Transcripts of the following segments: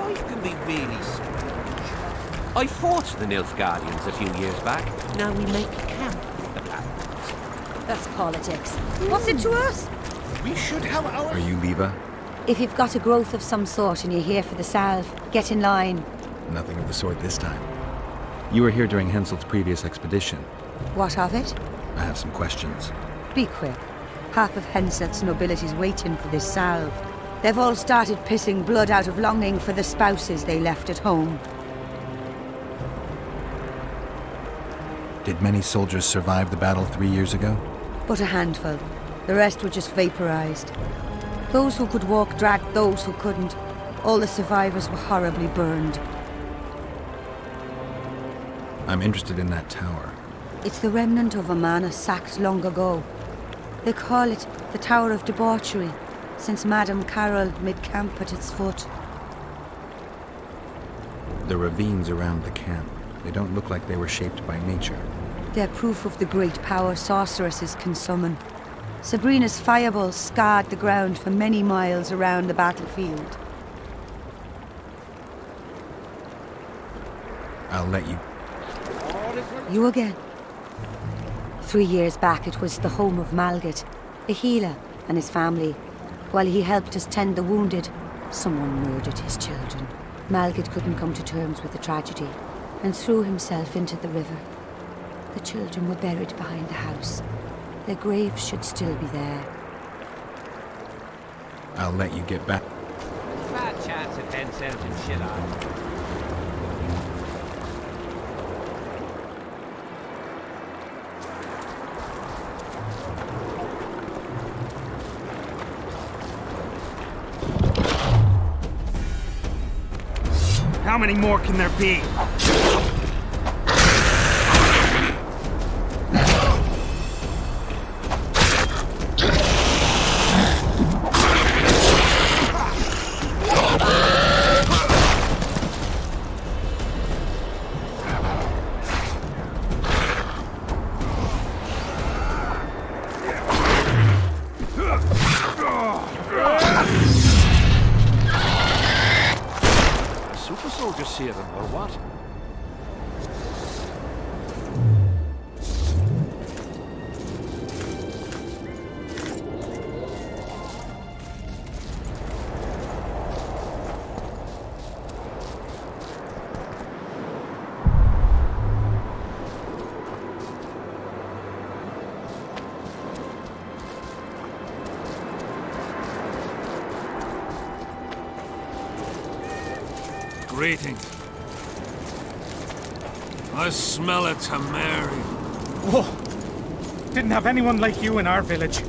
Life can be really strange. I fought the Nilfgaardians a few years back. Now we make camp with the Paladins. That's politics. What's it to us? We should have our... Are you Leva? If you've got a growth of some sort and you're here for the salve, get in line. Nothing of the sort this time. You were here during Henselt's previous expedition. What of it? I have some questions. Be quick. Half of Henselt's nobility's waiting for this salve. They've all started pissing blood out of longing for the spouses they left at home. Did many soldiers survive the battle 3 years ago? But a handful. The rest were just vaporized. Those who could walk dragged those who couldn't. All the survivors were horribly burned. I'm interested in that tower. It's the remnant of a manor sacked long ago. They call it the Tower of Debauchery, since Madame Carol made camp at its foot. The ravines around the camp, they don't look like they were shaped by nature. They're proof of the great power sorceresses can summon. Sabrina's fireballs scarred the ground for many miles around the battlefield. I'll let you... You again. 3 years back, it was the home of Malgat, a healer, and his family. While he helped us tend the wounded, someone murdered his children. Malgat couldn't come to terms with the tragedy and threw himself into the river. The children were buried behind the house. Their graves should still be there. I'll let you get back. Bad chance at Henselt and shit on. How many more can there be? Super soldiers see them, or what? Greetings. I smell a Tamari. Whoa! Didn't have anyone like you in our village.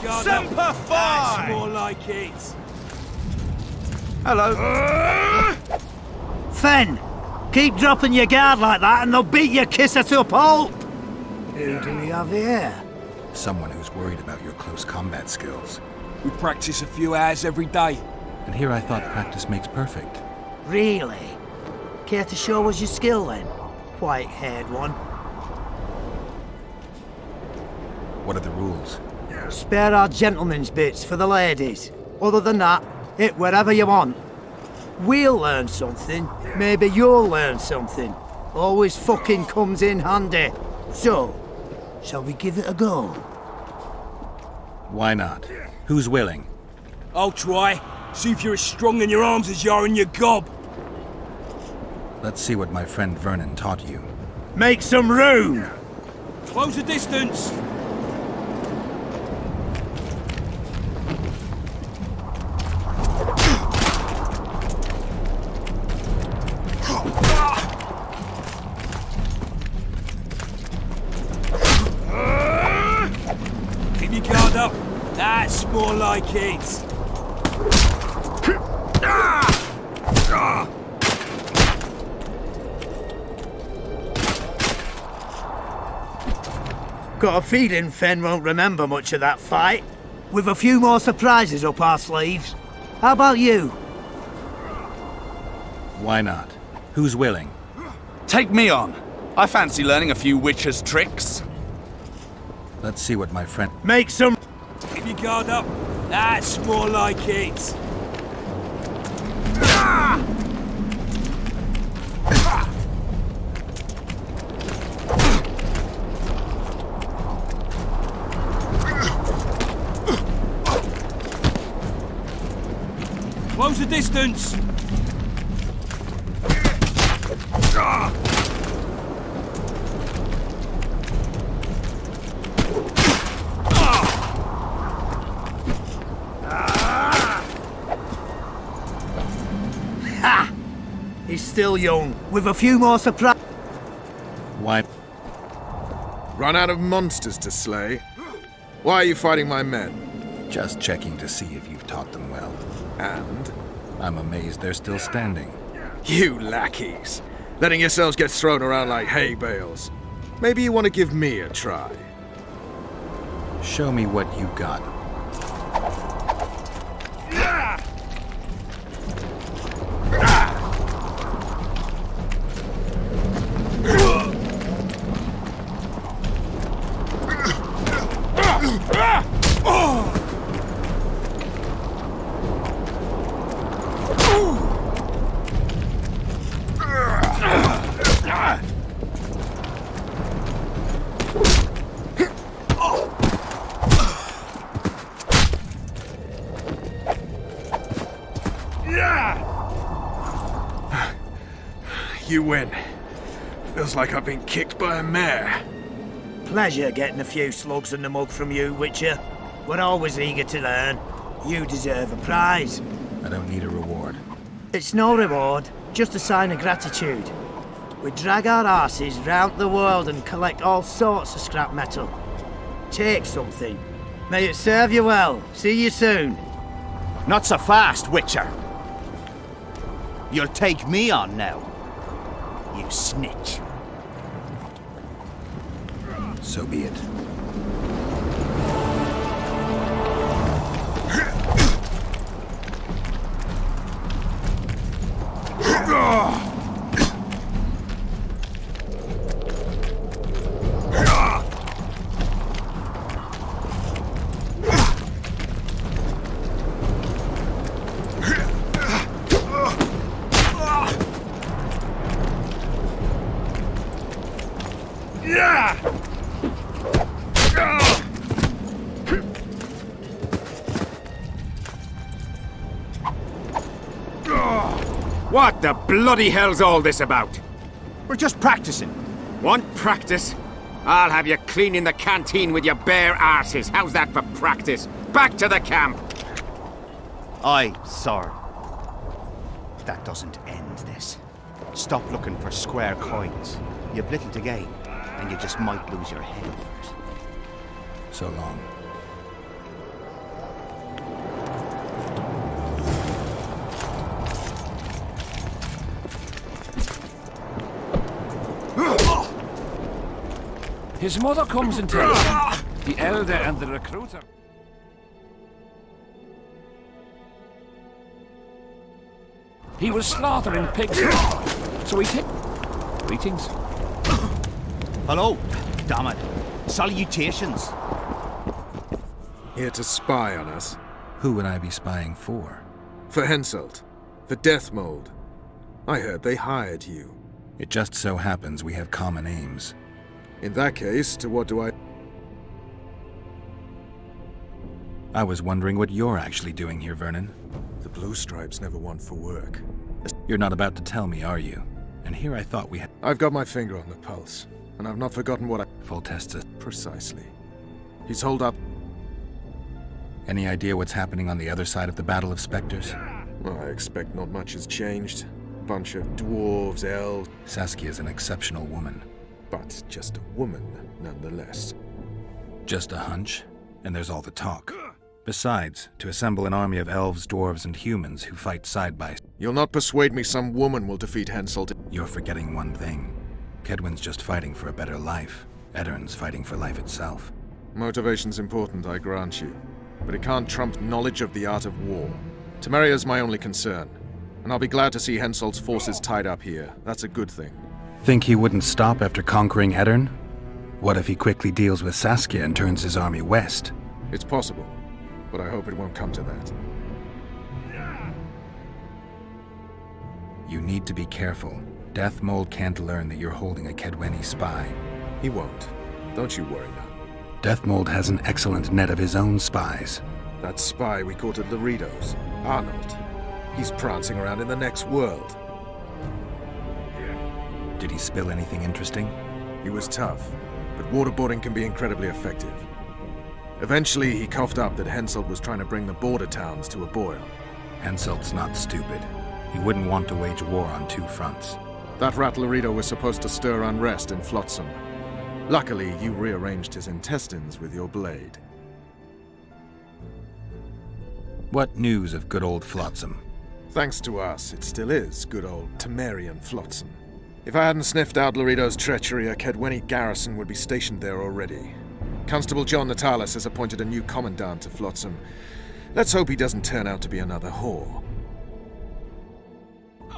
guard Semper up. Fi! That's more like it. Hello. Fen, keep dropping your guard like that and they'll beat your kisser to a pulp. Who do we have here? Someone who's worried about your close combat skills. We practice a few hours every day. And here I thought practice makes perfect. Really? Care to show us your skill then? White-haired one. What are the rules? Spare our gentlemen's bits for the ladies. Other than that, hit wherever you want. We'll learn something. Maybe you'll learn something. Always fucking comes in handy. So, shall we give it a go? Why not? Who's willing? I'll try. See if you're as strong in your arms as you are in your gob. Let's see what my friend Vernon taught you. Make some room! Close the distance. Keep your guard up. That's more like it. Got a feeling Fen won't remember much of that fight. With a few more surprises up our sleeves. How about you? Why not? Who's willing? Take me on. I fancy learning a few witcher's tricks. Let's see what my friend... Make some... Keep your guard up. That's more like it. Close the distance. Ha! He's still young. With a few more surprises. Why... Run out of monsters to slay? Why are you fighting my men? Just checking to see if you've taught them well. And? I'm amazed they're still standing. You lackeys. Letting yourselves get thrown around like hay bales. Maybe you want to give me a try. Show me what you got. You win. Feels like I've been kicked by a mare. Pleasure getting a few slugs in the mug from you, Witcher. We're always eager to learn. You deserve a prize. I don't need a reward. It's no reward, just a sign of gratitude. We drag our asses round the world and collect all sorts of scrap metal. Take something. May it serve you well. See you soon. Not so fast, Witcher. You'll take me on now. You snitch. So be it. What the bloody hell's all this about? We're just practicing. Want practice? I'll have you cleaning the canteen with your bare arses. How's that for practice? Back to the camp! Aye, sir. That doesn't end this. Stop looking for square coins. You've little to gain, and you just might lose your head over it. So long. His mother comes and tells him. The elder and the recruiter. He was slaughtering pigs. So he take... Greetings. Hello. Damn it. Salutations. Here to spy on us. Who would I be spying for? For Henselt. For Deathmold. I heard they hired you. It just so happens we have common aims. In that case, to what do I... I was wondering what you're actually doing here, Vernon. The Blue Stripes never want for work. You're not about to tell me, are you? And here I thought we had... I've got my finger on the pulse, and I've not forgotten what I... Foltest. Precisely. He's holed up... Any idea what's happening on the other side of the Battle of Spectres? Well, I expect not much has changed. Bunch of dwarves, elves... Saskia's an exceptional woman. But just a woman, nonetheless. Just a hunch, and there's all the talk. Besides, to assemble an army of elves, dwarves, and humans who fight side by side. You'll not persuade me some woman will defeat Henselt. You're forgetting one thing. Kedwen's just fighting for a better life. Eddern's fighting for life itself. Motivation's important, I grant you. But it can't trump knowledge of the art of war. Temeria's my only concern. And I'll be glad to see Henselt's forces tied up here. That's a good thing. Think he wouldn't stop after conquering Eddern? What if he quickly deals with Saskia and turns his army west? It's possible. But I hope it won't come to that. You need to be careful. Deathmold can't learn that you're holding a Kedweni spy. He won't. Don't you worry now. Deathmold has an excellent net of his own spies. That spy we caught at Laredo's, Arnold. He's prancing around in the next world. Did he spill anything interesting? He was tough, but waterboarding can be incredibly effective. Eventually, he coughed up that Henselt was trying to bring the border towns to a boil. Henselt's not stupid. He wouldn't want to wage war on two fronts. That rat Laredo was supposed to stir unrest in Flotsam. Luckily, you rearranged his intestines with your blade. What news of good old Flotsam? Thanks to us, it still is good old Temerian Flotsam. If I hadn't sniffed out Laredo's treachery, a Kedweni garrison would be stationed there already. Constable John Natalis has appointed a new commandant to Flotsam. Let's hope he doesn't turn out to be another whore.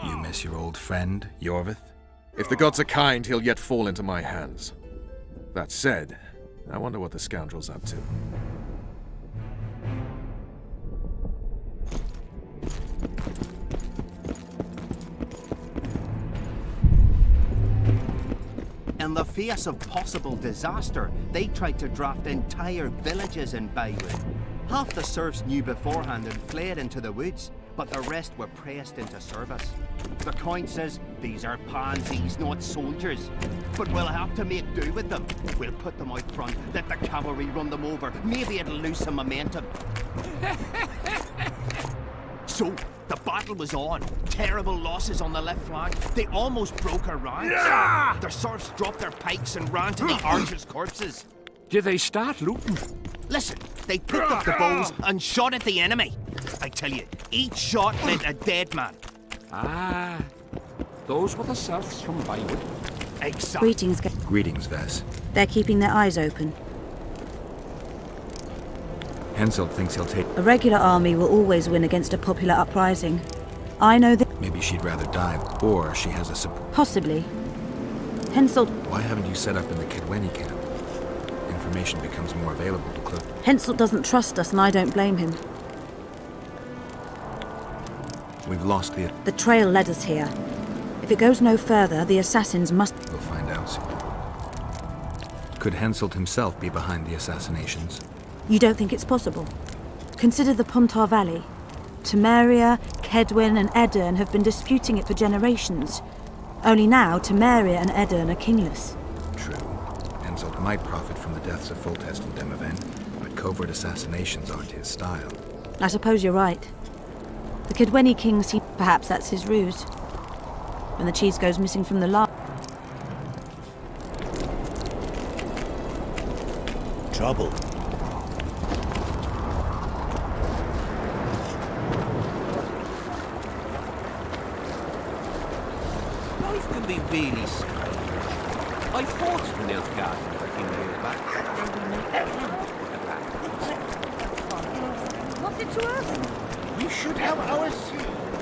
You miss your old friend, Yorvith? If the gods are kind, he'll yet fall into my hands. That said, I wonder what the scoundrel's up to. In the face of possible disaster, they tried to draft entire villages in Baywood. Half the serfs knew beforehand and fled into the woods, but the rest were pressed into service. The Count says these are pansies, not soldiers. But we'll have to make do with them. We'll put them out front, let the cavalry run them over. Maybe it'll lose some momentum. So, the battle was on. Terrible losses on the left flank. They almost broke our ranks. Yeah! The serfs dropped their pikes and ran to the archers' corpses. Did they start looting? Listen, they picked up the bows and shot at the enemy. I tell you, each shot meant a dead man. Ah, those were the serfs from Baywood. Exactly. Greetings, Greetings, Vess. They're keeping their eyes open. Henselt thinks he'll take... A regular army will always win against a popular uprising. I know that... Maybe she'd rather die, or she has a Possibly. Henselt... Why haven't you set up in the Kedweni camp? Information becomes more available to Cloak. Henselt doesn't trust us, and I don't blame him. We've lost the... The trail led us here. If it goes no further, the assassins must... We'll find out soon. Could Henselt himself be behind the assassinations? You don't think it's possible? Consider the Pontar Valley. Temeria, Kedwen, and Eddern have been disputing it for generations. Only now, Temeria and Eddern are kingless. True. Henselt might profit from the deaths of Foltest and Demoven, but covert assassinations aren't his style. I suppose you're right. The Kedweni king seems... Perhaps that's his ruse. When the cheese goes missing from the larder... Trouble. Life can be really strange. I fought the Nilfgaardians a few years back. Now we make camp at the What's it to us? We should have our say.